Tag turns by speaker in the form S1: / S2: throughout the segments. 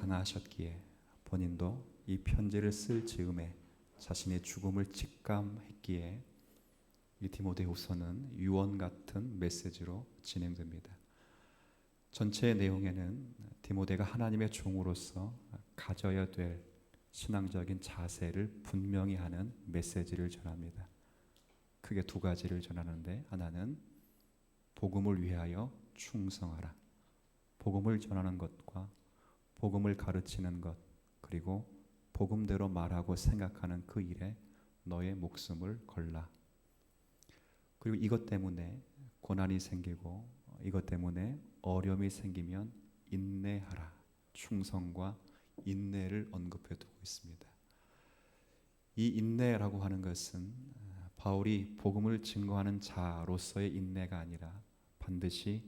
S1: 당하셨기에 본인도 이 편지를 쓸 즈음에 자신의 죽음을 직감했기에 이 디모데후서는 유언 같은 메시지로 진행됩니다. 전체 내용에는 디모데가 하나님의 종으로서 가져야 될 신앙적인 자세를 분명히 하는 메시지를 전합니다. 크게 두 가지를 전하는데, 하나는 복음을 위하여 충성하라. 복음을 전하는 것과 복음을 가르치는 것, 그리고 복음대로 말하고 생각하는 그 일에 너의 목숨을 걸라. 그리고 이것 때문에 고난이 생기고 이것 때문에 어려움이 생기면 인내하라. 충성과 인내를 언급해 두고 있습니다. 이 인내라고 하는 것은 바울이 복음을 증거하는 자로서의 인내가 아니라 반드시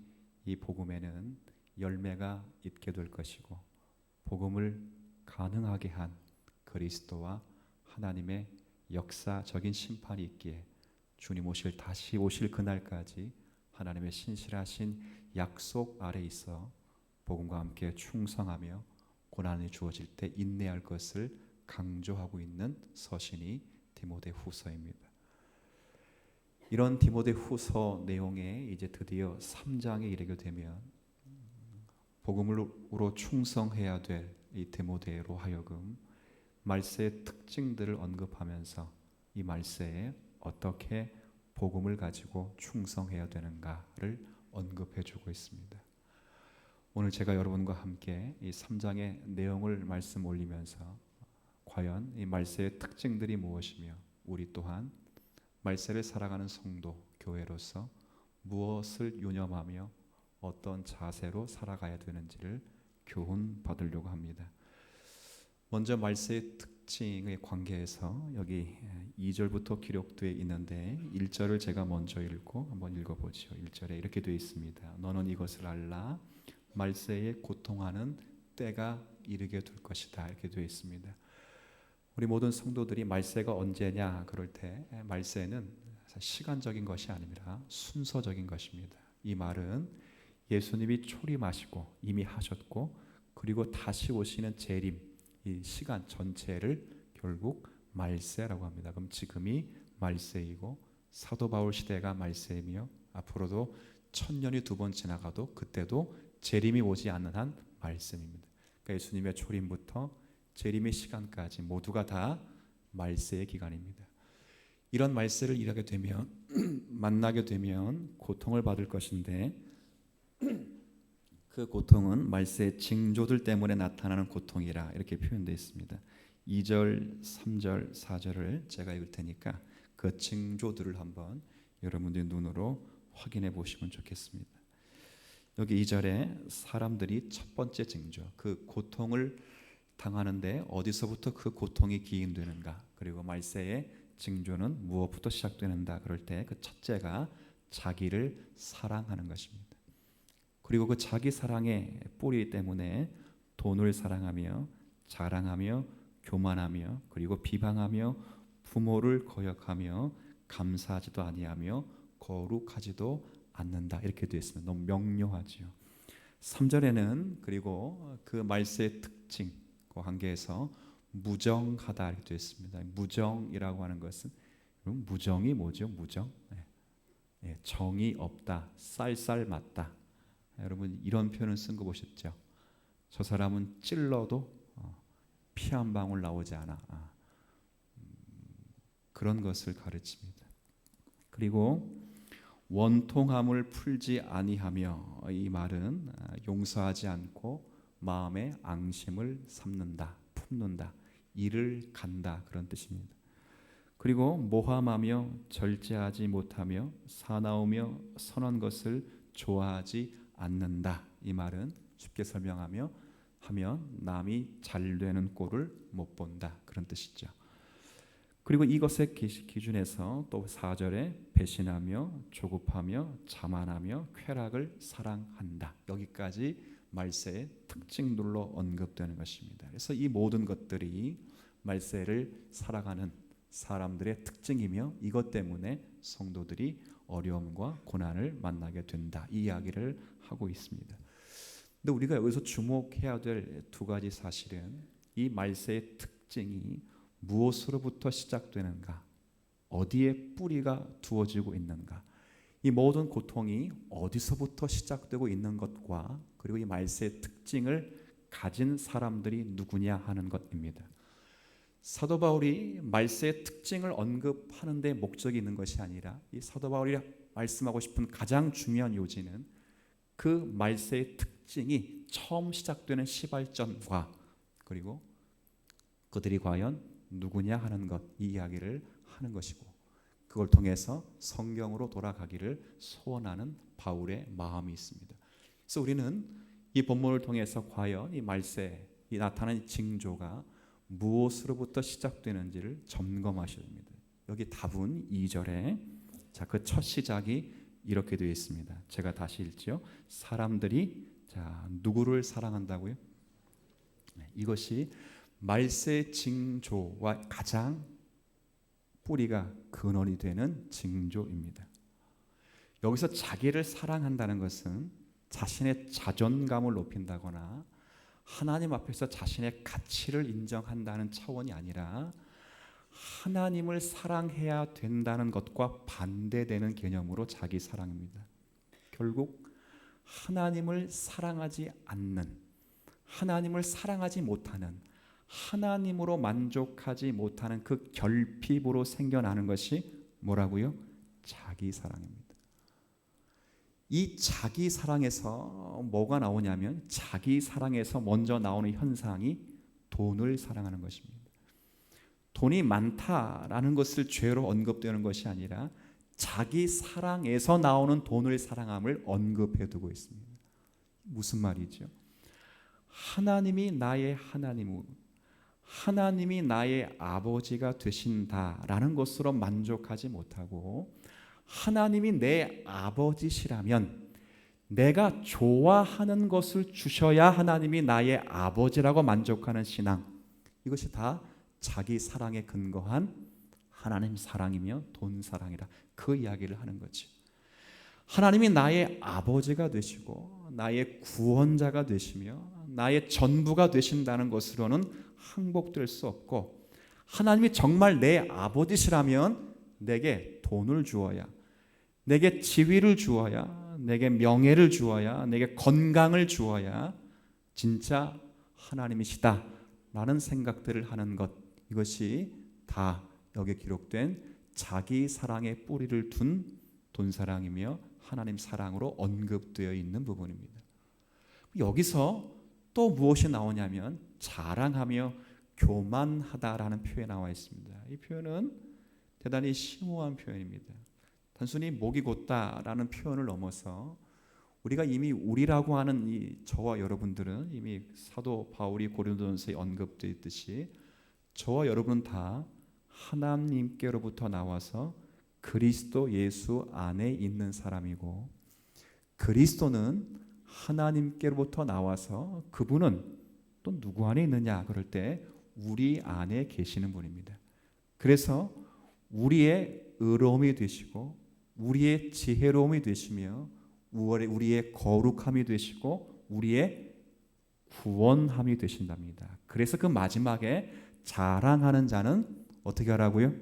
S1: 이 복음에는 열매가 있게 될 것이고 복음을 가능하게 한 그리스도와 하나님의 역사적인 심판이 있기에 주님 다시 오실 그날까지 하나님의 신실하신 약속 아래 있어 복음과 함께 충성하며 고난이 주어질 때 인내할 것을 강조하고 있는 서신이 디모데후서입니다. 이런 디모데후서 내용에 이제 드디어 3장에 이르게 되면 복음으로 충성해야 될 이 디모데로 하여금 말세의 특징들을 언급하면서 이 말세에 어떻게 복음을 가지고 충성해야 되는가를 언급해 주고 있습니다. 오늘 제가 여러분과 함께 이 3장의 내용을 말씀 올리면서 과연 이 말세의 특징들이 무엇이며 우리 또한 말세를 살아가는 성도, 교회로서 무엇을 유념하며 어떤 자세로 살아가야 되는지를 교훈 받으려고 합니다. 먼저 말세의 특징의 관계에서 여기 2절부터 기록되어 있는데 1절을 제가 먼저 읽고 한번 읽어보죠. 1절에 이렇게 되어 있습니다. 너는 이것을 알라. 말세에 고통하는 때가 이르게 될 것이다. 이렇게 되어 있습니다. 우리 모든 성도들이 말세가 언제냐 그럴 때 말세는 시간적인 것이 아니라 순서적인 것입니다. 이 말은 예수님이 초림하시고 이미 하셨고 그리고 다시 오시는 재림, 이 시간 전체를 결국 말세라고 합니다. 그럼 지금이 말세이고 사도 바울 시대가 말세이며 앞으로도 1000년이 두 번 지나가도 그때도 재림이 오지 않는 한 말세입니다. 그러니까 예수님의 초림부터 재림의 시간까지 모두가 다 말세의 기간입니다. 이런 말세를 일하게 되면 만나게 되면 고통을 받을 것인데 그 고통은 말세의 징조들 때문에 나타나는 고통이라 이렇게 표현되어 있습니다. 2절, 3절, 4절을 제가 읽을 테니까 그 징조들을 한번 여러분들의 눈으로 확인해 보시면 좋겠습니다. 여기 2절에 사람들이 첫 번째 징조, 그 고통을 당하는데 어디서부터 그 고통이 기인되는가, 그리고 말세의 징조는 무엇부터 시작되는가 그럴 때 그 첫째가 자기를 사랑하는 것입니다. 그리고 그 자기 사랑의 뿌리 때문에 돈을 사랑하며 자랑하며 교만하며 그리고 비방하며 부모를 거역하며 감사하지도 아니하며 거룩하지도 않는다 이렇게 되어 있습니다. 너무 명료하지요. 3절에는 그리고 그 말세의 특징과 관계에서 무정하다 이렇게 되어 있습니다. 무정이라고 하는 것은 무정이 뭐죠? 무정? 정이 없다, 쌀쌀 맞다. 여러분 이런 표현을 쓴 거 보셨죠? 저 사람은 찔러도 피 한 방울 나오지 않아. 그런 것을 가르칩니다. 그리고 원통함을 풀지 아니하며, 이 말은 용서하지 않고 마음에 앙심을 삼는다, 품는다, 이를 간다 그런 뜻입니다. 그리고 모함하며 절제하지 못하며 사나우며 선한 것을 좋아하지 않는다. 이 말은 쉽게 설명하면 남이 잘 되는 꼴을 못 본다 그런 뜻이죠. 그리고 이것의 기준에서 또 4절에 배신하며 조급하며 자만하며 쾌락을 사랑한다. 여기까지 말세의 특징들로 언급되는 것입니다. 그래서 이 모든 것들이 말세를 살아가는 사람들의 특징이며 이것 때문에 성도들이 어려움과 고난을 만나게 된다. 이 이야기를 하고 있습니다. 근데 우리가 여기서 주목해야 될 두 가지 사실은 이 말세의 특징이 무엇으로부터 시작되는가, 어디에 뿌리가 두어지고 있는가, 이 모든 고통이 어디서부터 시작되고 있는 것과 그리고 이 말세의 특징을 가진 사람들이 누구냐 하는 것입니다. 사도 바울이 말세의 특징을 언급하는 데 목적이 있는 것이 아니라 이 사도 바울이 말씀하고 싶은 가장 중요한 요지는 그 말세의 특징이 처음 시작되는 시발점과 그리고 그들이 과연 누구냐 하는 것, 이 이야기를 하는 것이고, 그걸 통해서 성경으로 돌아가기를 소원하는 바울의 마음이 있습니다. 그래서 우리는 이 본문을 통해서 과연 이 말세에 나타나는 징조가 무엇으로부터 시작되는지를 점검하셔야 됩니다. 여기 답은 2절에 그 첫 시작이 이렇게 되어 있습니다. 제가 다시 읽죠. 사람들이 누구를 사랑한다고요? 이것이 말세의 징조와 가장 뿌리가 근원이 되는 징조입니다. 여기서 자기를 사랑한다는 것은 자신의 자존감을 높인다거나 하나님 앞에서 자신의 가치를 인정한다는 차원이 아니라 하나님을 사랑해야 된다는 것과 반대되는 개념으로 자기 사랑입니다. 결국 하나님을 사랑하지 않는, 하나님을 사랑하지 못하는, 하나님으로 만족하지 못하는 그 결핍으로 생겨나는 것이 뭐라고요? 자기 사랑입니다. 이 자기 사랑에서 뭐가 나오냐면 자기 사랑에서 먼저 나오는 현상이 돈을 사랑하는 것입니다. 돈이 많다라는 것을 죄로 언급되는 것이 아니라 자기 사랑에서 나오는 돈을 사랑함을 언급해 두고 있습니다. 무슨 말이죠? 하나님이 나의 하나님이고 하나님이 나의 아버지가 되신다라는 것으로 만족하지 못하고 하나님이 내 아버지시라면 내가 좋아하는 것을 주셔야 하나님이 나의 아버지라고 만족하는 신앙, 이것이 다 자기 사랑에 근거한 하나님 사랑이며 돈 사랑이라 그 이야기를 하는 거죠. 하나님이 나의 아버지가 되시고 나의 구원자가 되시며 나의 전부가 되신다는 것으로는 항복될 수 없고, 하나님이 정말 내 아버지시라면 내게 돈을 주어야, 내게 지위를 주어야, 내게 명예를 주어야, 내게 건강을 주어야 진짜 하나님이시다 라는 생각들을 하는 것, 이것이 다 여기에 기록된 자기 사랑에 뿌리를 둔 돈사랑이며 하나님 사랑으로 언급되어 있는 부분입니다. 여기서 또 무엇이 나오냐면 자랑하며 교만하다라는 표현이 나와 있습니다. 이 표현은 대단히 심오한 표현입니다. 단순히 목이 곧다라는 표현을 넘어서 우리가 이미 우리라고 하는 이 저와 여러분들은 이미 사도 바울이 고린도전서에 언급되어 있듯이 저와 여러분은 다 하나님께로부터 나와서 그리스도 예수 안에 있는 사람이고, 그리스도는 하나님께로부터 나와서 그분은 또 누구 안에 있느냐 그럴 때 우리 안에 계시는 분입니다. 그래서 우리의 의로움이 되시고 우리의 지혜로움이 되시며 우리의 거룩함이 되시고 우리의 구원함이 되신답니다. 그래서 그 마지막에 자랑하는 자는 어떻게 하라고요?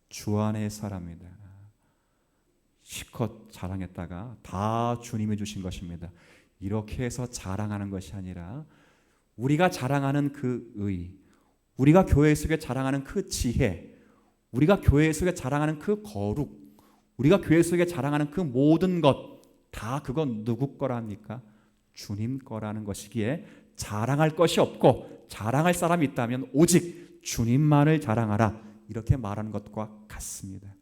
S1: 주 안에 사랍니다. 실컷 자랑했다가 다 주님이 주신 것입니다. 이렇게 해서 자랑하는 것이 아니라 우리가 자랑하는 그 의, 우리가 교회 속에 자랑하는 그 지혜, 우리가 교회 속에 자랑하는 그 거룩, 우리가 교회 속에 자랑하는 그 모든 것, 다 그건 누구 거랍니까? 주님 거라는 것이기에 자랑할 것이 없고 자랑할 사람이 있다면 오직 주님만을 자랑하라, 이렇게 말하는 것과 같습니다.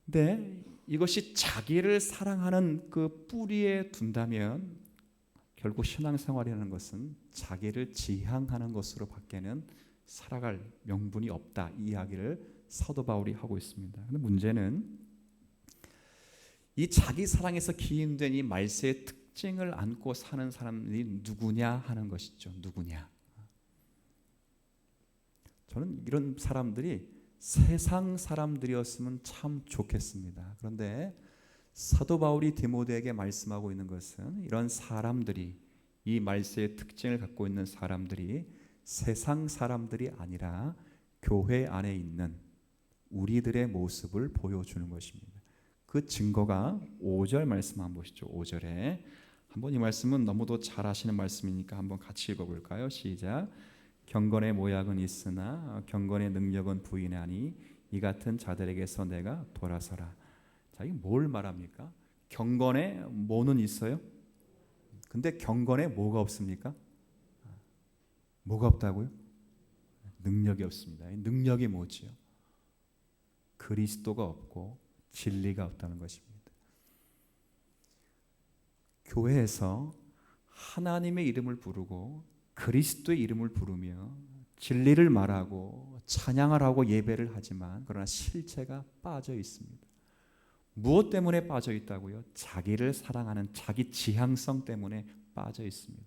S1: 근데 이것이 자기를 사랑하는 그 뿌리에 둔다면 결국 신앙생활이라는 것은 자기를 지향하는 것으로 밖에는 살아갈 명분이 없다, 이 이야기를 사도 바울이 하고 있습니다. 근데 문제는 이 자기 사랑에서 기인된 이 말세의 특징을 안고 사는 사람들이 누구냐 하는 것이죠. 누구냐? 저는 이런 사람들이 세상 사람들이었으면 참 좋겠습니다. 그런데 사도 바울이 디모데에게 말씀하고 있는 것은 이런 사람들이, 이 말세의 특징을 갖고 있는 사람들이 세상 사람들이 아니라 교회 안에 있는 우리들의 모습을 보여주는 것입니다. 그 증거가 5절 말씀 한번 보시죠. 5절에 한번, 이 말씀은 너무도 잘 아시는 말씀이니까 한번 같이 읽어볼까요? 시작. 경건의 모약은 있으나 경건의 능력은 부인하니 이 같은 자들에게서 내가 돌아서라. 자, 이게 뭘 말합니까? 경건에 뭐는 있어요? 근데 경건에 뭐가 없습니까? 뭐가 없다고요? 능력이 없습니다. 능력이 뭐지요? 그리스도가 없고 진리가 없다는 것입니다. 교회에서 하나님의 이름을 부르고 그리스도의 이름을 부르며 진리를 말하고 찬양을 하고 예배를 하지만 그러나 실체가 빠져 있습니다. 무엇 때문에 빠져 있다고요? 자기를 사랑하는 자기 지향성 때문에 빠져 있습니다.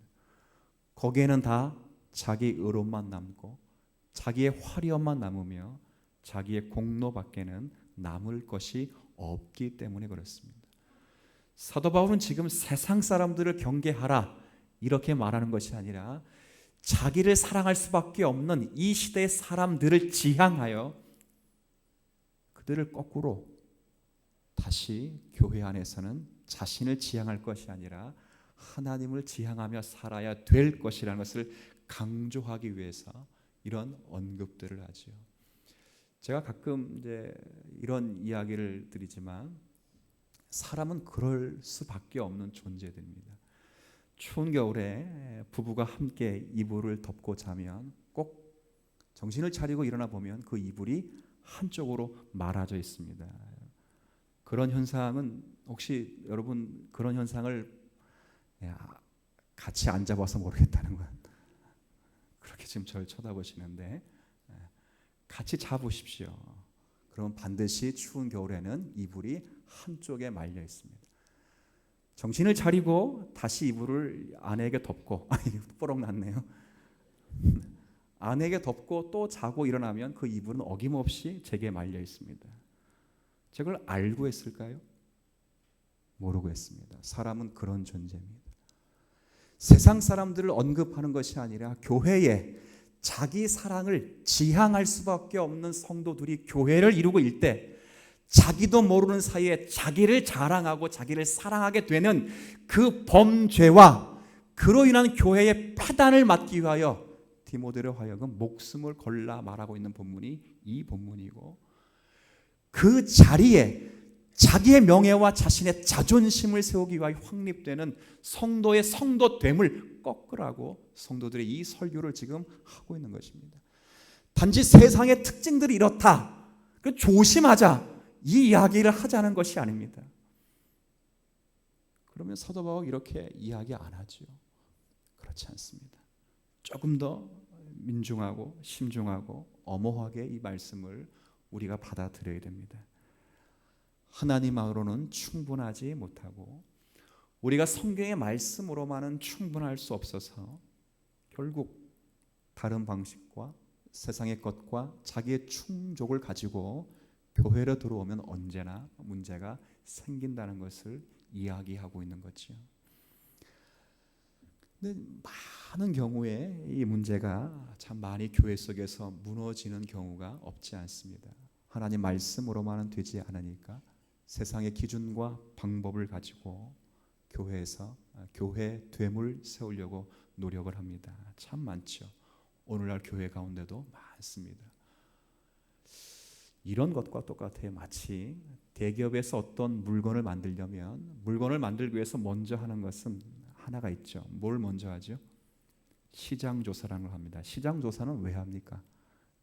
S1: 거기에는 다 자기 의로만 남고 자기의 화려만 남으며 자기의 공로밖에는 남을 것이 없기 때문에 그렇습니다. 사도 바울은 지금 세상 사람들을 경계하라 이렇게 말하는 것이 아니라 자기를 사랑할 수밖에 없는 이 시대의 사람들을 지향하여 그들을 거꾸로 다시 교회 안에서는 자신을 지향할 것이 아니라 하나님을 지향하며 살아야 될 것이라는 것을 강조하기 위해서 이런 언급들을 하죠. 제가 가끔 이제 이런 이야기를 드리지만 사람은 그럴 수밖에 없는 존재들입니다. 추운 겨울에 부부가 함께 이불을 덮고 자면 꼭 정신을 차리고 일어나 보면 그 이불이 한쪽으로 말아져 있습니다. 그런 현상은, 혹시 여러분 그런 현상을 같이 앉아봐서 모르겠다는 건, 그렇게 지금 저를 쳐다보시는데 같이 자보십시오. 그러면 반드시 추운 겨울에는 이불이 한쪽에 말려 있습니다. 정신을 차리고 다시 이불을 아내에게 덮고 뽀록 났네요. 아내에게 덮고 또 자고 일어나면 그 이불은 어김없이 제게 말려 있습니다. 저걸 알고 했을까요? 모르고 했습니다. 사람은 그런 존재입니다. 세상 사람들을 언급하는 것이 아니라 교회에 자기 사랑을 지향할 수밖에 없는 성도들이 교회를 이루고 있을 때 자기도 모르는 사이에 자기를 자랑하고 자기를 사랑하게 되는 그 범죄와 그로 인한 교회의 파단을 막기 위하여 디모데로 하여금 목숨을 걸라 말하고 있는 본문이 이 본문이고, 그 자리에 자기의 명예와 자신의 자존심을 세우기 위하여 확립되는 성도의 성도됨을 꺾으라고 성도들의 이 설교를 지금 하고 있는 것입니다. 단지 세상의 특징들이 이렇다, 조심하자, 이 이야기를 하자는 것이 아닙니다. 그러면 사도 바울이 이렇게 이야기 안 하죠. 그렇지 않습니다. 조금 더 민중하고 신중하고 엄호하게 이 말씀을 우리가 받아들여야 됩니다. 하나님으로는 충분하지 못하고 우리가 성경의 말씀으로만은 충분할 수 없어서 결국 다른 방식과 세상의 것과 자기의 충족을 가지고 교회로 들어오면 언제나 문제가 생긴다는 것을 이야기하고 있는 거죠. 근데 많은 경우에 이 문제가 참 많이 교회 속에서 무너지는 경우가 없지 않습니다. 하나님 말씀으로만은 되지 않으니까 세상의 기준과 방법을 가지고 교회에서 교회 됨을 세우려고 노력을 합니다. 참 많죠. 오늘날 교회 가운데도 많습니다. 이런 것과 똑같아요. 마치 대기업에서 어떤 물건을 만들려면 물건을 만들기 위해서 먼저 하는 것은 하나가 있죠. 뭘 먼저 하죠? 시장 조사라는 걸 합니다. 시장 조사는 왜 합니까?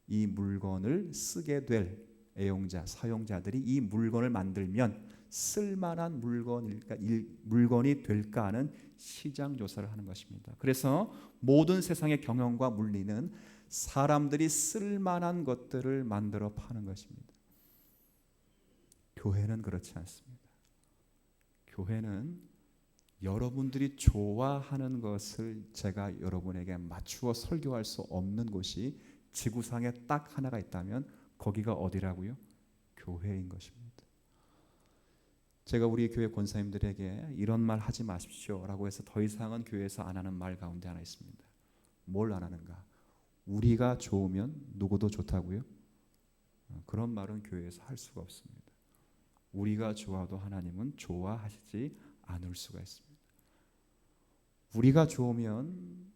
S1: 이 물건을 쓰게 될 애용자, 사용자들이 이 물건을 만들면 쓸만한 물건이 될까 하는 시장 조사를 하는 것입니다. 그래서 모든 세상의 경영과 물리는 사람들이 쓸만한 것들을 만들어 파는 것입니다. 교회는 그렇지 않습니다. 교회는 여러분들이 좋아하는 것을 제가 여러분에게 맞추어 설교할 수 없는 곳이 지구상에 딱 하나가 있다면 거기가 어디라고요? 교회인 것입니다. 제가 우리 교회 권사님들에게 이런 말 하지 마십시오라고 해서 더 이상은 교회에서 안 하는 말 가운데 하나 있습니다. 뭘 안 하는가? 우리가 좋으면 누구도 좋다고요? 그런 말은 교회에서 할 수가 없습니다. 우리가 좋아도 하나님은 좋아하시지 않을 수가 있습니다. 우리가 좋으면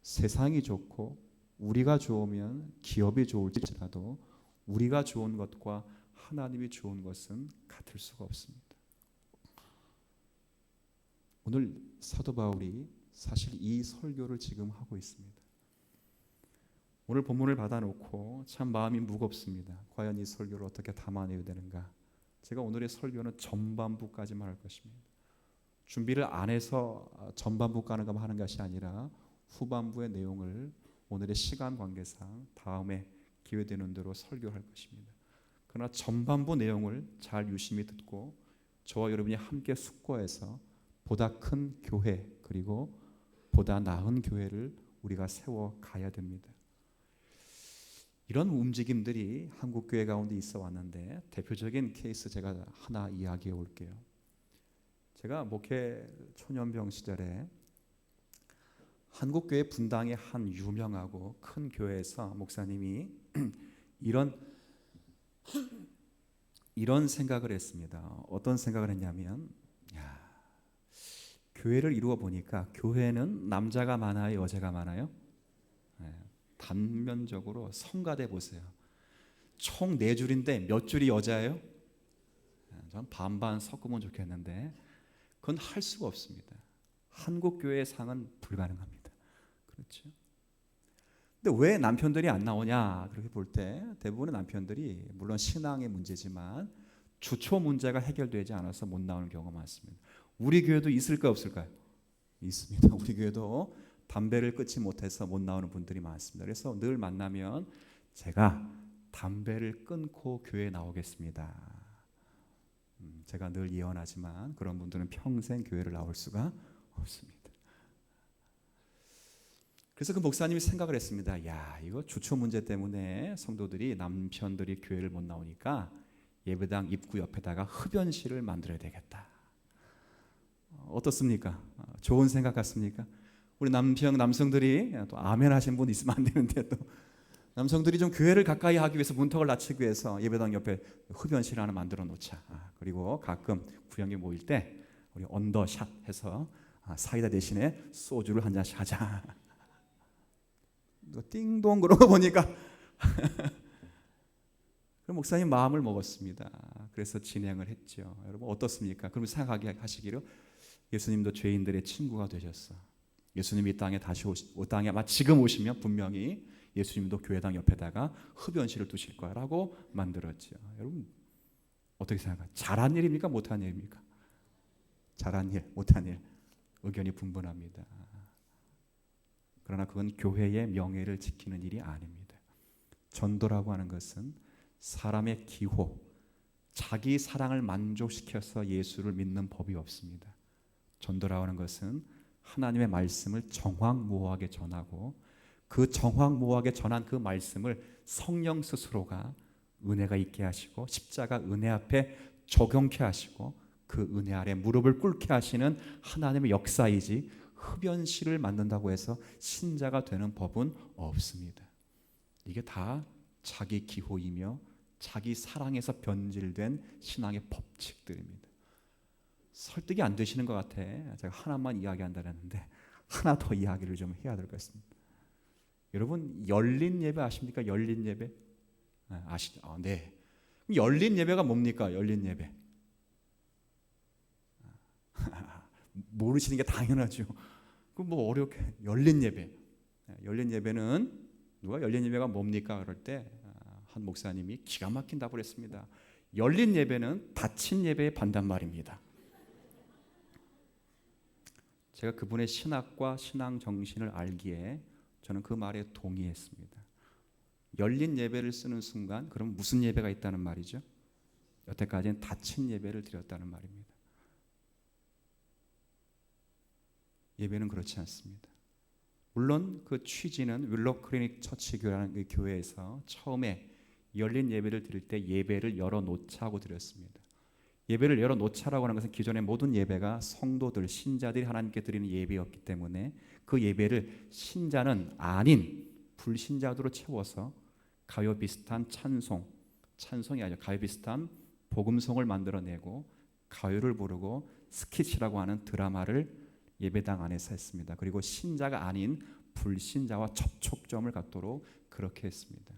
S1: 세상이 좋고 우리가 좋으면 기업이 좋을지라도 우리가 좋은 것과 하나님이 좋은 것은 같을 수가 없습니다. 오늘 사도 바울이 사실 이 설교를 지금 하고 있습니다. 오늘 본문을 받아놓고 참 마음이 무겁습니다. 과연 이 설교를 어떻게 담아내야 되는가? 제가 오늘의 설교는 전반부까지만 할 것입니다. 준비를 안 해서 전반부까지 하는 것이 아니라 후반부의 내용을 오늘의 시간 관계상 다음에 기회되는 대로 설교할 것입니다. 그러나 전반부 내용을 잘 유심히 듣고 저와 여러분이 함께 숙고해서 보다 큰 교회 그리고 보다 나은 교회를 우리가 세워가야 됩니다. 이런 움직임들이 한국교회 가운데 있어 왔는데 대표적인 케이스 제가 하나 이야기해 올게요. 제가 목회 초년병 시절에 한국교회 분당의 한 유명하고 큰 교회에서 목사님이 이런 생각을 했습니다. 어떤 생각을 했냐면 교회를 이루어 보니까 교회는 남자가 많아요, 여자가 많아요? 단면적으로 성가대 보세요. 총 4줄인데 몇 줄이 여자예요? 전 반반 섞으면 좋겠는데 그건 할 수가 없습니다. 한국 교회의 상은 불가능합니다. 그렇죠? 근데 왜 남편들이 안 나오냐 그렇게 볼 때 대부분의 남편들이 물론 신앙의 문제지만 주초 문제가 해결되지 않아서 못 나오는 경우가 많습니다. 우리 교회도 있을까 없을까요? 있습니다. 우리 교회도 담배를 끊지 못해서 못 나오는 분들이 많습니다. 그래서 늘 만나면 제가 담배를 끊고 교회에 나오겠습니다. 제가 늘 예언하지만 그런 분들은 평생 교회를 나올 수가 없습니다. 그래서 그 목사님이 생각을 했습니다. 이거 주초 문제 때문에 성도들이 남편들이 교회를 못 나오니까 예배당 입구 옆에다가 흡연실을 만들어야 되겠다. 어떻습니까? 좋은 생각 같습니까? 우리 남성들이 또 아멘 하신 분 있으면 안 되는데 또 남성들이 좀 교회를 가까이 하기 위해서 문턱을 낮추기 위해서 예배당 옆에 흡연실 하나 만들어 놓자. 그리고 가끔 구역에 모일 때 우리 언더샷 해서 사이다 대신에 소주를 한 잔씩 하자. 띵동 그러고 보니까 그럼 목사님 마음을 먹었습니다. 그래서 진행을 했죠. 여러분 어떻습니까? 그럼 생각하게 하시기를 예수님도 죄인들의 친구가 되셨어. 예수님이 이 땅에 땅에 아마 지금 오시면 분명히 예수님도 교회당 옆에다가 흡연실을 두실 거라고 만들었죠. 여러분 어떻게 생각하세요? 잘한 일입니까? 못한 일입니까? 잘한 일, 못한 일 의견이 분분합니다. 그러나 그건 교회의 명예를 지키는 일이 아닙니다. 전도라고 하는 것은 사람의 기호, 자기 사랑을 만족시켜서 예수를 믿는 법이 없습니다. 전도라고 하는 것은 하나님의 말씀을 정확무호하게 전하고 그 정확무호하게 전한 그 말씀을 성령 스스로가 은혜가 있게 하시고 십자가 은혜 앞에 적용케 하시고 그 은혜 아래 무릎을 꿇게 하시는 하나님의 역사이지 흡연실을 만든다고 해서 신자가 되는 법은 없습니다. 이게 다 자기 기호이며 자기 사랑에서 변질된 신앙의 법칙들입니다. 설득이 안 되시는 것 같아. 제가 하나만 이야기한다는데 하나 더 이야기를 좀 해야 될 것 같습니다. 여러분 열린 예배 아십니까? 열린 예배 아시죠? 네. 열린 예배가 뭡니까? 열린 예배 모르시는 게 당연하죠. 그 뭐 어렵게 열린 예배. 열린 예배는 누가 열린 예배가 뭡니까? 그럴 때 한 목사님이 기가 막힌 답을 했습니다. 열린 예배는 닫힌 예배의 반대말입니다. 제가 그분의 신학과 신앙 정신을 알기에 저는 그 말에 동의했습니다. 열린 예배를 쓰는 순간 그럼 무슨 예배가 있다는 말이죠? 여태까지는 닫힌 예배를 드렸다는 말입니다. 예배는 그렇지 않습니다. 물론 그 취지는 윌로 클리닉 처치교회라는 그 교회에서 처음에 열린 예배를 드릴 때 예배를 열어놓자 하고 드렸습니다. 예배를 열어놓자라고 하는 것은 기존의 모든 예배가 성도들, 신자들이 하나님께 드리는 예배였기 때문에 그 예배를 신자는 아닌 불신자들로 채워서 가요 비슷한 찬송이 아니라 가요 비슷한 복음송을 만들어내고 가요를 부르고 스킷이라고 하는 드라마를 예배당 안에서 했습니다. 그리고 신자가 아닌 불신자와 접촉점을 갖도록 그렇게 했습니다.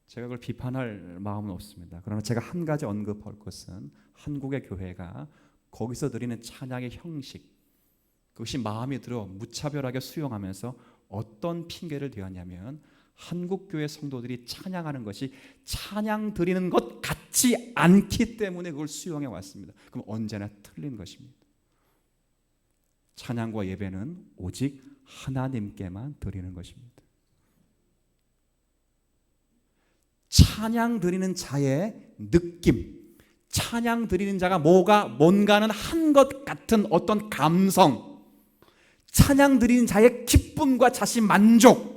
S1: 제가 그걸 비판할 마음은 없습니다. 그러나 제가 한 가지 언급할 것은 한국의 교회가 거기서 드리는 찬양의 형식, 그것이 마음에 들어 무차별하게 수용하면서 어떤 핑계를 대었냐면 한국 교회 성도들이 찬양하는 것이 찬양 드리는 것 같지 않기 때문에 그걸 수용해 왔습니다. 그럼 언제나 틀린 것입니다. 찬양과 예배는 오직 하나님께만 드리는 것입니다. 찬양 드리는 자의 느낌, 찬양 드리는 자가 뭔가는 한 것 같은 어떤 감성, 찬양 드리는 자의 기쁨과 자신 만족,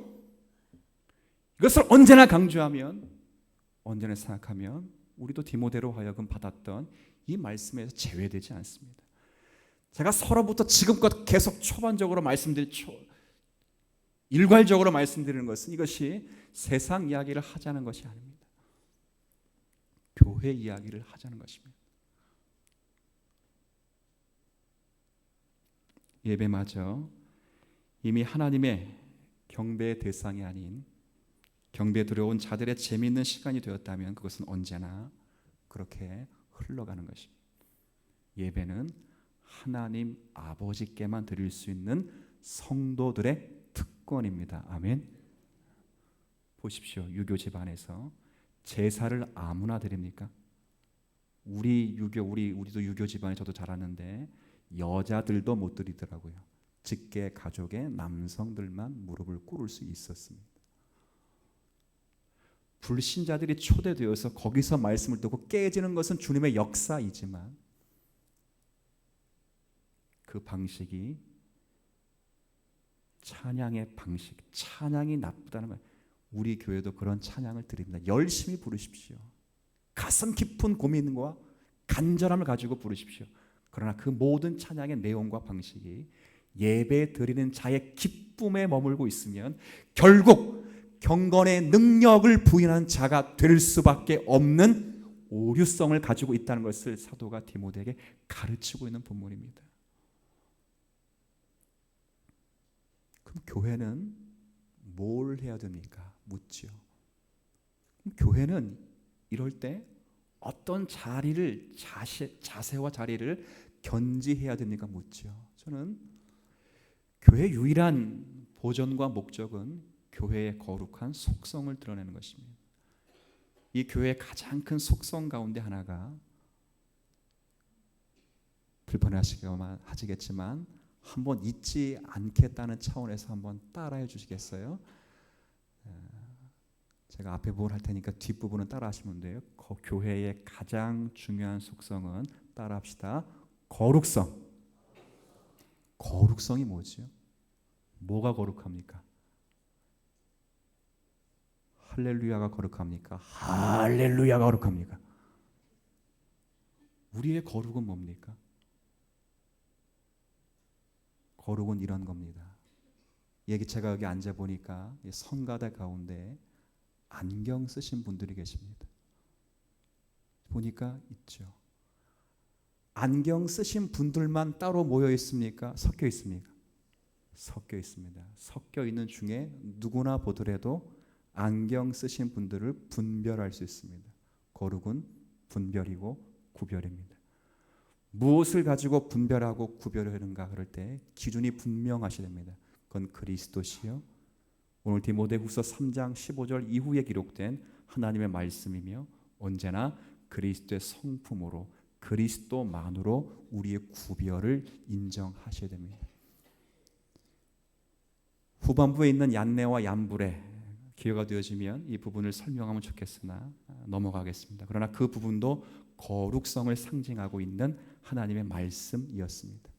S1: 이것을 언제나 강조하면, 언제나 생각하면 우리도 디모데로 하여금 받았던 이 말씀에서 제외되지 않습니다. 제가 서로부터 지금껏 계속 일괄적으로 말씀드리는 것은 이것이 세상 이야기를 하자는 것이 아닙니다. 교회 이야기를 하자는 것입니다. 예배마저 이미 하나님의 경배의 대상이 아닌 경배에 들어온 자들의 재미있는 시간이 되었다면 그것은 언제나 그렇게 흘러가는 것입니다. 예배는 하나님 아버지께만 드릴 수 있는 성도들의 특권입니다. 아멘. 보십시오. 유교 집안에서 제사를 아무나 드립니까? 우리도 유교 집안에 저도 자랐는데 여자들도 못 드리더라고요. 직계 가족의 남성들만 무릎을 꿇을 수 있었습니다. 불신자들이 초대되어서 거기서 말씀을 듣고 깨지는 것은 주님의 역사이지만 그 방식이 찬양의 방식, 찬양이 나쁘다는 거예요. 우리 교회도 그런 찬양을 드립니다. 열심히 부르십시오. 가슴 깊은 고민과 간절함을 가지고 부르십시오. 그러나 그 모든 찬양의 내용과 방식이 예배 드리는 자의 기쁨에 머물고 있으면 결국 경건의 능력을 부인한 자가 될 수밖에 없는 오류성을 가지고 있다는 것을 사도가 디모데에게 가르치고 있는 본문입니다. 그럼 교회는 뭘 해야 됩니까? 묻죠. 교회는 이럴 때 어떤 자세와 자리를 견지해야 됩니까? 묻죠. 저는 교회의 유일한 보전과 목적은 교회의 거룩한 속성을 드러내는 것입니다. 이 교회의 가장 큰 속성 가운데 하나가 불편하시겠지만 한번 잊지 않겠다는 차원에서 한번 따라해 주시겠어요? 제가 앞에 부분 할 테니까 뒷부분은 따라하시면 돼요. 교회의 가장 중요한 속성은 따라합시다. 거룩성. 거룩성이 뭐죠? 뭐가 거룩합니까? 할렐루야가 거룩합니까? 할렐루야가 거룩합니까? 우리의 거룩은 뭡니까? 거룩은 이런 겁니다. 제가 여기 앉아 보니까 성가대 가운데 안경 쓰신 분들이 계십니다. 보니까 있죠. 안경 쓰신 분들만 따로 모여 있습니까? 섞여 있습니까? 섞여 있습니다. 섞여 있는 중에 누구나 보더라도 안경 쓰신 분들을 분별할 수 있습니다. 거룩은 분별이고 구별입니다. 무엇을 가지고 분별하고 구별하는가 그럴 때 기준이 분명하셔야 됩니다. 그건 그리스도시요. 오늘 디모데후서 3장 15절 이후에 기록된 하나님의 말씀이며 언제나 그리스도의 성품으로 그리스도만으로 우리의 구별을 인정하셔야 됩니다. 후반부에 있는 얀네와 얀불에 기회가 되어지면 이 부분을 설명하면 좋겠으나 넘어가겠습니다. 그러나 그 부분도 거룩성을 상징하고 있는 하나님의 말씀이었습니다.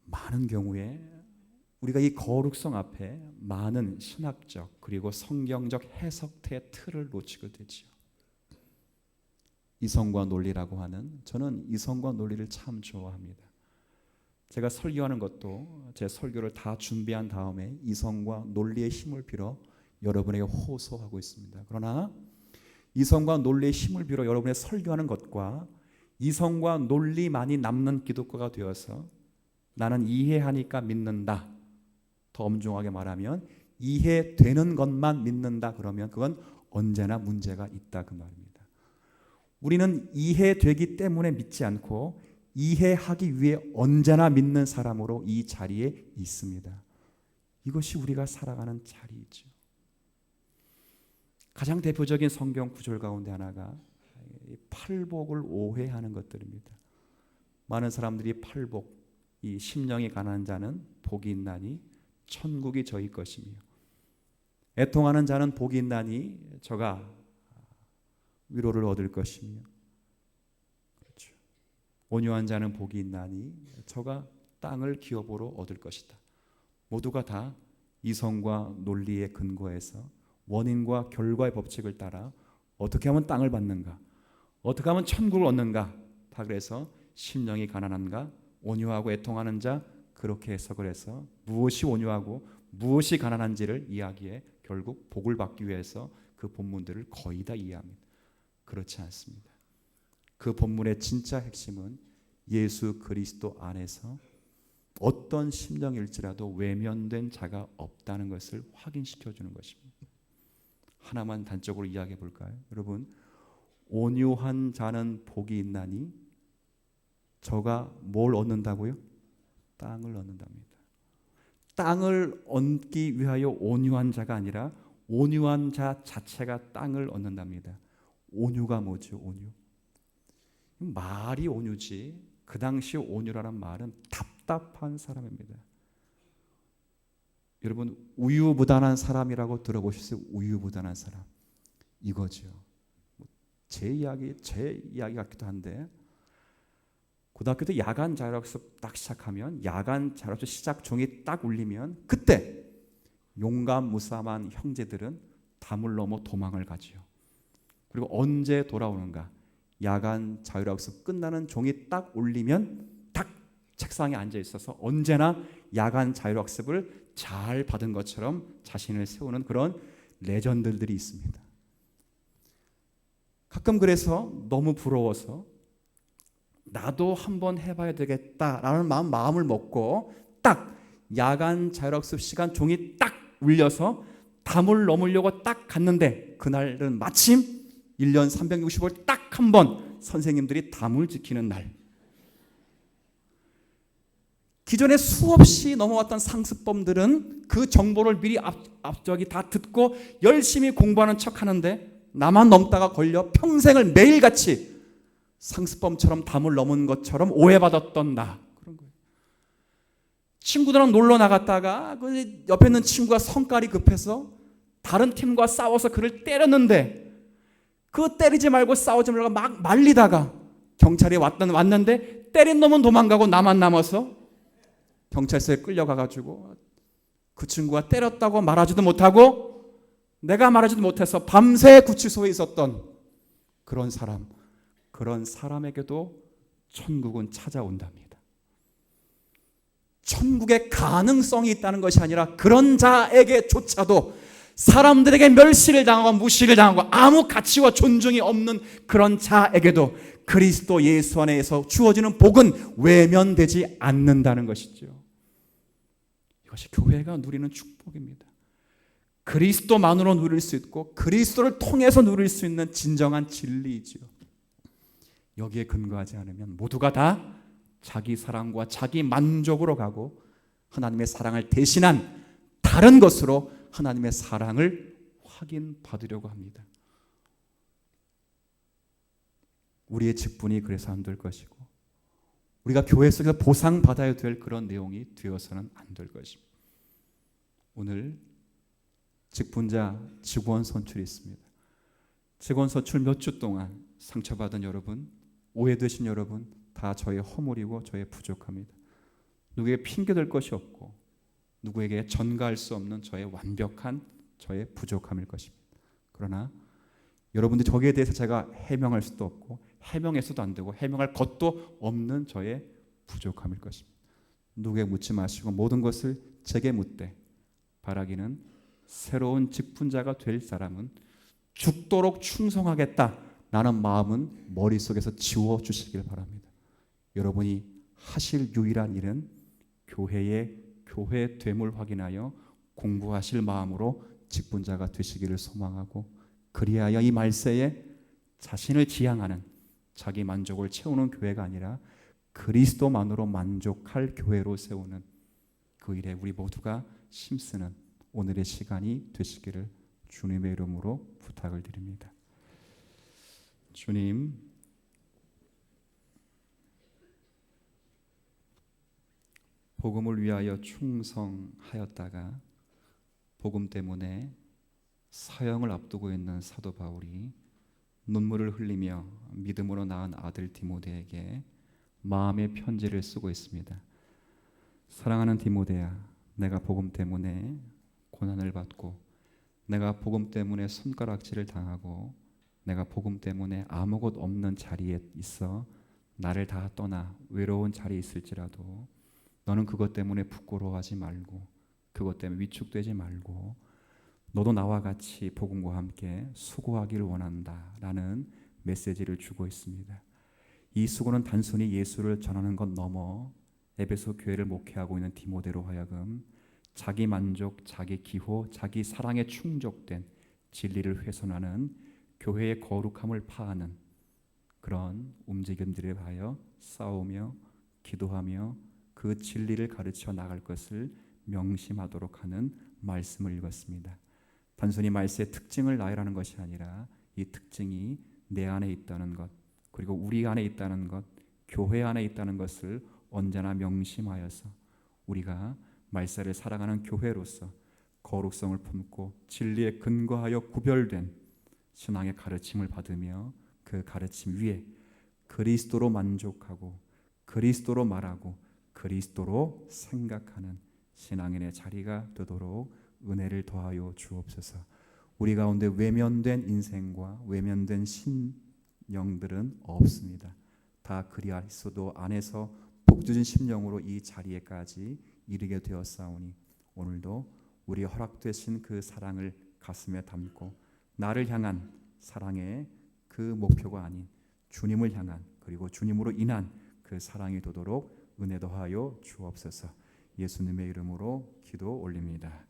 S1: 많은 경우에 우리가 이 거룩성 앞에 많은 신학적 그리고 성경적 해석의 틀을 놓치게 되지요. 이성과 논리라고 하는, 저는 이성과 논리를 참 좋아합니다. 제가 설교하는 것도 제 설교를 다 준비한 다음에 이성과 논리의 힘을 빌어 여러분에게 호소하고 있습니다. 그러나 이성과 논리의 힘을 빌어 여러분의 설교하는 것과 이성과 논리만이 남는 기독교가 되어서 나는 이해하니까 믿는다, 더 엄중하게 말하면 이해되는 것만 믿는다, 그러면 그건 언제나 문제가 있다, 그 말입니다. 우리는 이해되기 때문에 믿지 않고 이해하기 위해 언제나 믿는 사람으로 이 자리에 있습니다. 이것이 우리가 살아가는 자리이죠. 가장 대표적인 성경 구절 가운데 하나가 팔복을 오해하는 것들입니다. 많은 사람들이 팔복, 이 심령이 가난한 자는 복이 있나니 천국이 저희 것이며, 애통하는 자는 복이 있나니 저가 위로를 얻을 것이며, 그렇죠. 온유한 자는 복이 있나니 저가 땅을 기업으로 얻을 것이다. 모두가 다 이성과 논리에 근거해서 원인과 결과의 법칙을 따라 어떻게 하면 땅을 받는가, 어떻게 하면 천국을 얻는가, 다 그래서 심령이 가난한가, 온유하고 애통하는 자, 그렇게 해석을 해서 무엇이 온유하고 무엇이 가난한지를 이야기해 결국 복을 받기 위해서 그 본문들을 거의 다 이해합니다. 그렇지 않습니다. 그 본문의 진짜 핵심은 예수 그리스도 안에서 어떤 심령일지라도 외면된 자가 없다는 것을 확인시켜 주는 것입니다. 하나만 단적으로 이야기해 볼까요? 여러분, 온유한 자는 복이 있나니 저가 뭘 얻는다고요? 땅을 얻는답니다. 땅을 얻기 위하여 온유한 자가 아니라 온유한 자 자체가 땅을 얻는답니다. 온유가 뭐죠? 온유. 말이 온유지, 그 당시 온유라는 말은 답답한 사람입니다. 여러분, 우유부단한 사람이라고 들어보셨어요? 우유부단한 사람, 이거죠. 제 이야기 같기도 한데, 고등학교 때 야간 자율학습 딱 시작하면, 야간 자율학습 시작 종이 딱 울리면 그때 용감무삼한 형제들은 담을 넘어 도망을 가지요. 그리고 언제 돌아오는가? 야간 자율학습 끝나는 종이 딱 울리면 딱 책상에 앉아 있어서 언제나 야간 자율학습을 잘 받은 것처럼 자신을 세우는 그런 레전드들이 있습니다. 가끔 그래서 너무 부러워서 나도 한번 해봐야 되겠다라는 마음을 먹고 딱 야간 자율학습 시간 종이 딱 울려서 담을 넘으려고 딱 갔는데, 그날은 마침 1년 365일 딱 한 번 선생님들이 담을 지키는 날. 기존에 수없이 넘어왔던 상습범들은 그 정보를 미리 앞저기 다 듣고 열심히 공부하는 척 하는데, 나만 넘다가 걸려 평생을 매일같이 상습범처럼 담을 넘은 것처럼 오해받았던 나. 그런 거예요. 친구들랑 놀러 나갔다가 그 옆에 있는 친구가 성깔이 급해서 다른 팀과 싸워서 그를 때렸는데, 그 때리지 말고 싸우지 말고 막 말리다가 경찰이 왔는데 때린 놈은 도망가고 나만 남아서 경찰서에 끌려가가지고 그 친구가 때렸다고 말하지도 못하고 내가 말하지도 못해서 밤새 구치소에 있었던 그런 사람, 그런 사람에게도 천국은 찾아온답니다. 천국의 가능성이 있다는 것이 아니라 그런 자에게조차도, 사람들에게 멸시를 당하고 무시를 당하고 아무 가치와 존중이 없는 그런 자에게도 그리스도 예수 안에서 주어지는 복은 외면되지 않는다는 것이죠. 이것이 교회가 누리는 축복입니다. 그리스도만으로 누릴 수 있고 그리스도를 통해서 누릴 수 있는 진정한 진리이지요. 여기에 근거하지 않으면 모두가 다 자기 사랑과 자기 만족으로 가고 하나님의 사랑을 대신한 다른 것으로 하나님의 사랑을 확인받으려고 합니다. 우리의 직분이 그래서 안 될 것이고, 우리가 교회 속에서 보상받아야 될 그런 내용이 되어서는 안 될 것입니다. 오늘 직분자 직원 선출이 있습니다. 직원 선출 몇 주 동안 상처받은 여러분, 오해되신 여러분, 다 저의 허물이고 저의 부족합니다. 누구에게 핑계댈 것이 없고 누구에게 전가할 수 없는 저의 완벽한 저의 부족함일 것입니다. 그러나 여러분들 저기에 대해서 제가 해명할 수도 없고 해명해서도 안 되고 해명할 것도 없는 저의 부족함일 것입니다. 누구에게 묻지 마시고 모든 것을 제게 묻되 바라기는 새로운 직분자가 될 사람은 죽도록 충성하겠다라는 마음은 머릿속에서 지워주시길 바랍니다. 여러분이 하실 유일한 일은 교회 됨을 확인하여 공부하실 마음으로 직분자가 되시기를 소망하고, 그리하여 이 말세에 자신을 지향하는 자기 만족을 채우는 교회가 아니라 그리스도만으로 만족할 교회로 세우는 그 일에 우리 모두가 힘쓰는 오늘의 시간이 되시기를 주님의 이름으로 부탁을 드립니다. 주님, 복음을 위하여 충성하였다가 복음 때문에 사형을 앞두고 있는 사도 바울이 눈물을 흘리며 믿음으로 낳은 아들 디모데에게 마음의 편지를 쓰고 있습니다. 사랑하는 디모데야, 내가 복음 때문에 고난을 받고 내가 복음 때문에 손가락질을 당하고 내가 복음 때문에 아무것 없는 자리에 있어 나를 다 떠나 외로운 자리에 있을지라도 너는 그것 때문에 부끄러워하지 말고 그것 때문에 위축되지 말고 너도 나와 같이 복음과 함께 수고하기를 원한다 라는 메시지를 주고 있습니다. 이 수고는 단순히 예수를 전하는 것 넘어 에베소 교회를 목회하고 있는 디모데로 하여금 자기 만족, 자기 기호, 자기 사랑에 충족된 진리를 훼손하는 교회의 거룩함을 파하는 그런 움직임들에 하여 싸우며 기도하며 그 진리를 가르쳐 나갈 것을 명심하도록 하는 말씀을 읽었습니다. 단순히 말씀의 특징을 나열하는 것이 아니라 이 특징이 내 안에 있다는 것, 그리고 우리 안에 있다는 것, 교회 안에 있다는 것을 언제나 명심하여서 우리가 말세를 살아가는 교회로서 거룩성을 품고 진리에 근거하여 구별된 신앙의 가르침을 받으며 그 가르침 위에 그리스도로 만족하고 그리스도로 말하고 그리스도로 생각하는 신앙인의 자리가 되도록 은혜를 더하여 주옵소서. 우리 가운데 외면된 인생과 외면된 신령들은 없습니다. 다 그리스도 안에서 복주신 심령으로 이 자리에까지 이르게 되었사오니 오늘도 우리 허락되신 그 사랑을 가슴에 담고 나를 향한 사랑의 그 목표가 아닌 주님을 향한 그리고 주님으로 인한 그 사랑이 되도록 은혜 더하여 주옵소서. 예수님의 이름으로 기도 올립니다.